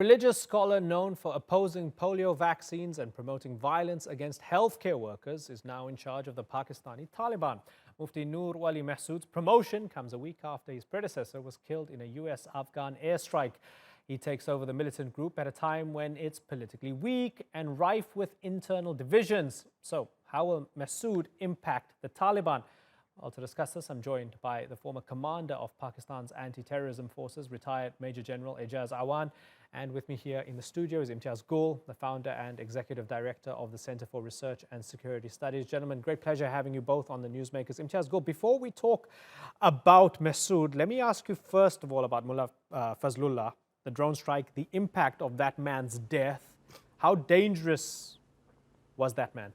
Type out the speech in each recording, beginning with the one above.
religious scholar known for opposing polio vaccines and promoting violence against healthcare workers is now in charge of the Pakistani Taliban. Mufti Noor Wali Mehsud's promotion comes a week after his predecessor was killed in a US-Afghan airstrike. He takes over the militant group at a time when it's politically weak and rife with internal divisions. So, how will Mehsud impact the Taliban? Well, to discuss this, I'm joined by the former commander of Pakistan's anti-terrorism forces, retired Major General Ejaz Awan. And with me here in the studio is Imtiaz Gul, the founder and executive director of the Center for Research and Security Studies. Gentlemen, great pleasure having you both on the Newsmakers. Imtiaz Gul, before we talk about Mehsud, let me ask you first of all about Mullah Fazlullah, the drone strike, the impact of that man's death. How dangerous was that man?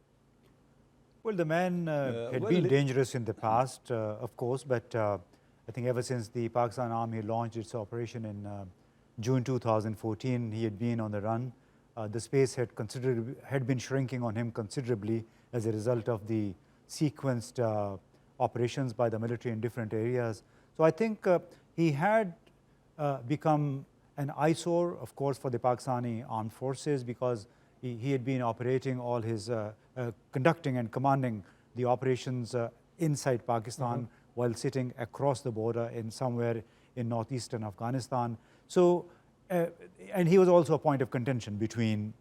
Well, the man had been dangerous in the past, of course, but I think ever since the Pakistan Army launched its operation in June 2014, he had been on the run. The space had been shrinking on him considerably as a result of the sequenced operations by the military in different areas. So I think he had become an eyesore, of course, for the Pakistani armed forces because he had been operating all his, conducting and commanding the operations inside Pakistan while sitting across the border in somewhere in northeastern Afghanistan. So, and he was also a point of contention between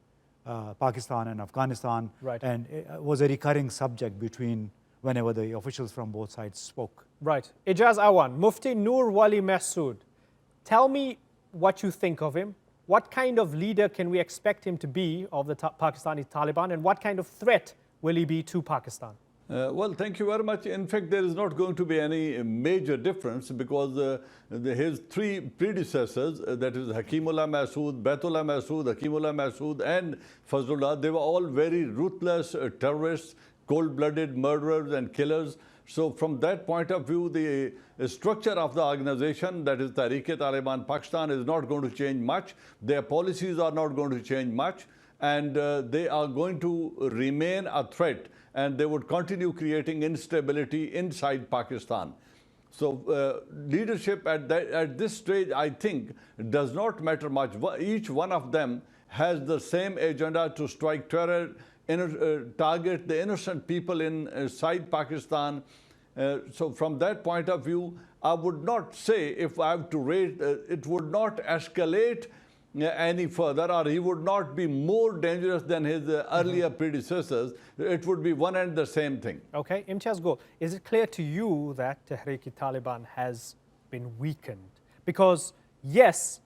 Pakistan and Afghanistan, right, and was a recurring subject between whenever the officials from both sides spoke. Right. Ejaz Awan, Mufti Noor Wali Mehsud, tell me what you think of him. What kind of leader can we expect him to be of the Pakistani Taliban, and what kind of threat will he be to Pakistan? Well, thank you very much. In fact, there is not going to be any major difference because his three predecessors, that is Hakimullah Mehsud, Baitullah Mehsud, Hakimullah Mehsud and Fazlullah, they were all very ruthless terrorists, cold-blooded murderers and killers. So from that point of view, the structure of the organization, that is Tehreek-e-Taliban Pakistan, is not going to change much. Their policies are not going to change much. And they are going to remain a threat. And they would continue creating instability inside Pakistan. So leadership at this stage, I think, does not matter much. Each one of them has the same agenda to strike terror, target the innocent people inside Pakistan. So from that point of view, I would not say, if I have to rate, it would not escalate any further, or he would not be more dangerous than his earlier predecessors. It would be one and the same thing. Okay, Imtiaz Gul, is it clear to you that Tehreek-e-Taliban has been weakened? Because yes,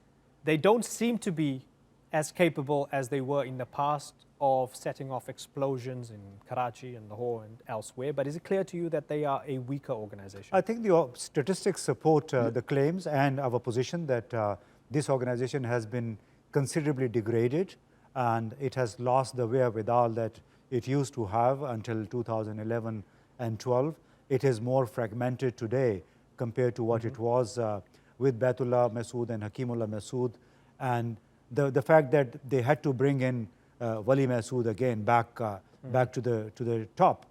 they don't seem to be as capable as they were in the past of setting off explosions in Karachi and Lahore and elsewhere, but is it clear to you that they are a weaker organization? I think the statistics support the claims and our position that this organization has been considerably degraded and it has lost the wherewithal that it used to have until 2011 and 12. It is more fragmented today compared to what it was with Baitullah Mehsud and Hakimullah Mehsud. And the fact that they had to bring in Wali Mehsud again back to the top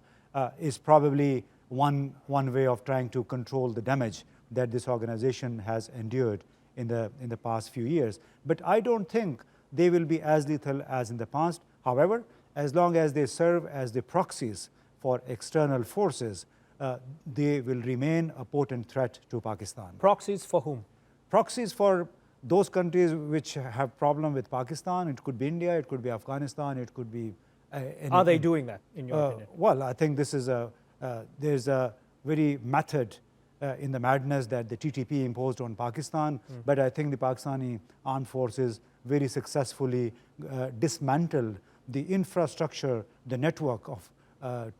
is probably one way of trying to control the damage that this organization has endured in the past few years. But I don't think they will be as lethal as in the past. However, as long as they serve as the proxies for external forces, they will remain a potent threat to Pakistan. Proxies for whom? Proxies for those countries which have problem with Pakistan. It could be India, it could be Afghanistan, it could be... Are they doing that, in your opinion? Well, I think this is there's a very method in the madness that the TTP imposed on Pakistan, but I think the Pakistani armed forces very successfully dismantled the infrastructure, the network of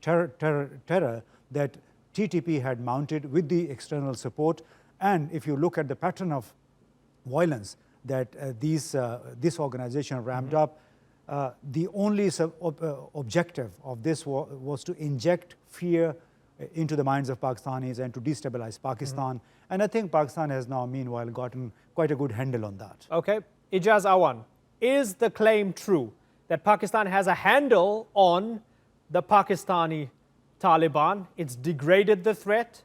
terror that TTP had mounted with the external support. And if you look at the pattern of violence that this organization ramped up, the only objective of this was to inject fear into the minds of Pakistanis and to destabilize Pakistan. And I think Pakistan has now, meanwhile, gotten quite a good handle on that. Okay. Ejaz Awan, is the claim true that Pakistan has a handle on the Pakistani Taliban? It's degraded the threat,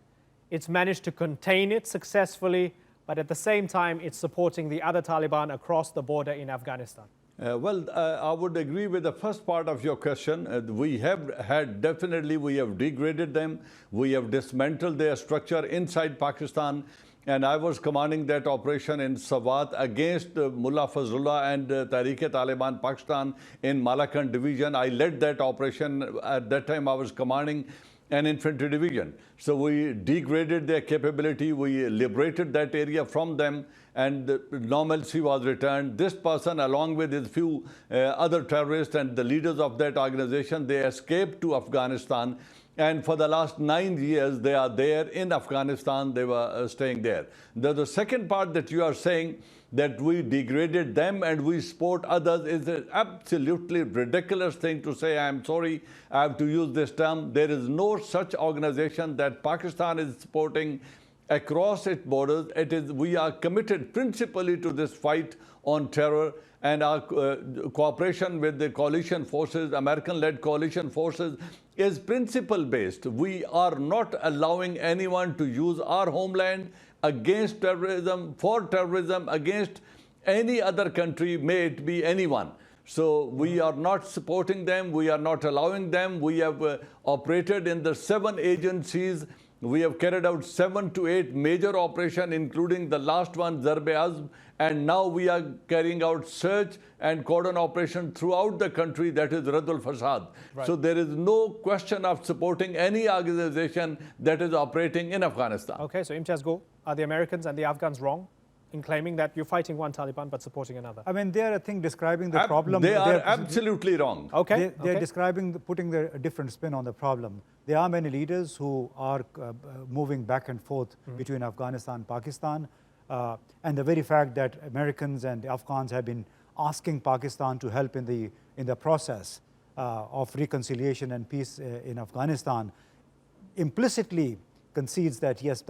it's managed to contain it successfully, but at the same time, it's supporting the other Taliban across the border in Afghanistan? I would agree with the first part of your question. We have degraded them. We have dismantled their structure inside Pakistan. And I was commanding that operation in Swat against Mullah Fazlullah and Tehreek-e-Taliban Pakistan in Malakand division. I led that operation. At that time, I was commanding an infantry division. So we degraded their capability. We liberated that area from them, and normalcy was returned. This person, along with his few other terrorists and the leaders of that organization, they escaped to Afghanistan. And for the last 9 years, they are there in Afghanistan. They were staying there. The second part that you are saying, that we degraded them and we support others, is an absolutely ridiculous thing to say. I am sorry, I have to use this term. There is no such organization that Pakistan is supporting across its borders. We are committed principally to this fight on terror, and our cooperation with the coalition forces, American-led coalition forces, is principle-based. We are not allowing anyone to use our homeland against terrorism, for terrorism, against any other country, may it be anyone. So we are not supporting them. We are not allowing them. We have operated in the 7 agencies. We have carried out 7 to 8 major operations, including the last one, Zarb-e-Azb, and now we are carrying out search and cordon operation throughout the country, that is Radul Fasad. Right. So there is no question of supporting any organization that is operating in Afghanistan. Okay, so Imtiaz Gul, are the Americans and the Afghans wrong in claiming that you're fighting one Taliban but supporting another? I mean, they are, I think, describing the problem. They are absolutely wrong. Okay. They're describing, putting a different spin on the problem. There are many leaders who are moving back and forth between Afghanistan and Pakistan. And the very fact that Americans and the Afghans have been asking Pakistan to help in the process of reconciliation and peace in Afghanistan implicitly concedes that, yes,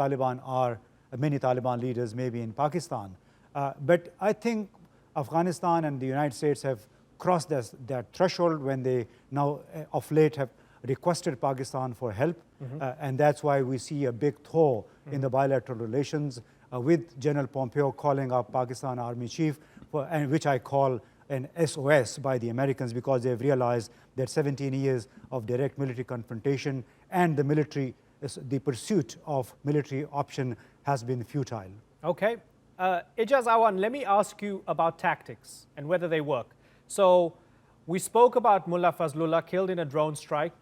many Taliban leaders may be in Pakistan. But I think Afghanistan and the United States have crossed that threshold when they now, of late, have requested Pakistan for help. And that's why we see a big thaw in the bilateral relations, with General Pompeo calling up Pakistan Army Chief, and which I call an SOS by the Americans, because they've realized that 17 years of direct military confrontation and the pursuit of military option has been futile. Okay. Ejaz Awan, let me ask you about tactics and whether they work. So we spoke about Mullah Fazlullah killed in a drone strike,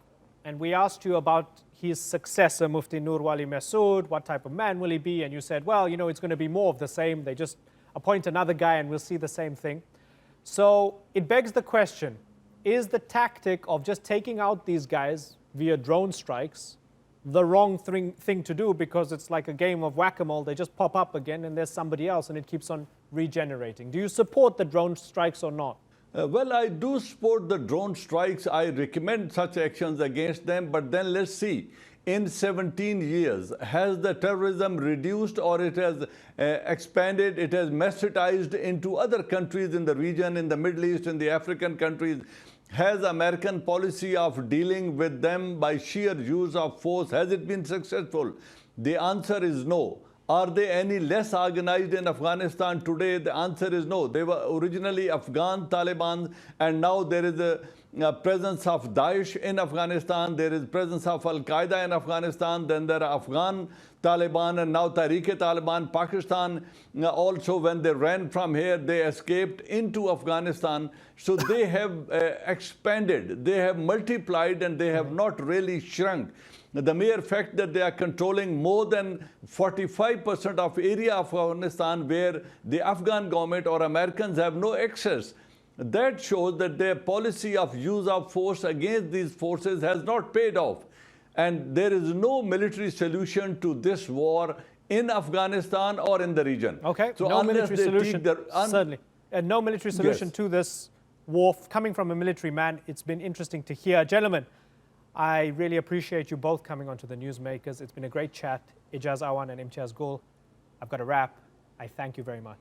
and we asked you about his successor, Mufti Noor Wali Mehsud. What type of man will he be? And you said, well, you know, it's going to be more of the same. They just appoint another guy and we'll see the same thing. So it begs the question, is the tactic of just taking out these guys via drone strikes the wrong thing to do, because it's like a game of whack-a-mole? They just pop up again and there's somebody else and it keeps on regenerating. Do you support the drone strikes or not? Well, I do support the drone strikes. I recommend such actions against them. But then let's see, in 17 years, has the terrorism reduced, or it has expanded, it has massivized into other countries in the region, in the Middle East, in the African countries? Has American policy of dealing with them by sheer use of force, has it been successful? The answer is no. Are they any less organized in Afghanistan today? The answer is no. They were originally Afghan Taliban, and now there is a presence of Daesh in Afghanistan. There is presence of Al-Qaeda in Afghanistan. Then there are Afghan Taliban, and now Tehreek-e-Taliban. Pakistan also, when they ran from here, they escaped into Afghanistan. So they have expanded, they have multiplied, and they have not really shrunk. The mere fact that they are controlling more than 45% of area of Afghanistan, where the Afghan government or Americans have no access, that shows that their policy of use of force against these forces has not paid off. And there is no military solution to this war in Afghanistan or in the region. Okay, so no military solution, certainly. And no military solution to this war. Coming from a military man, it's been interesting to hear. Gentlemen, I really appreciate you both coming onto the Newsmakers. It's been a great chat. Ejaz Awan and Imtiaz Gul, I've got a wrap. I thank you very much.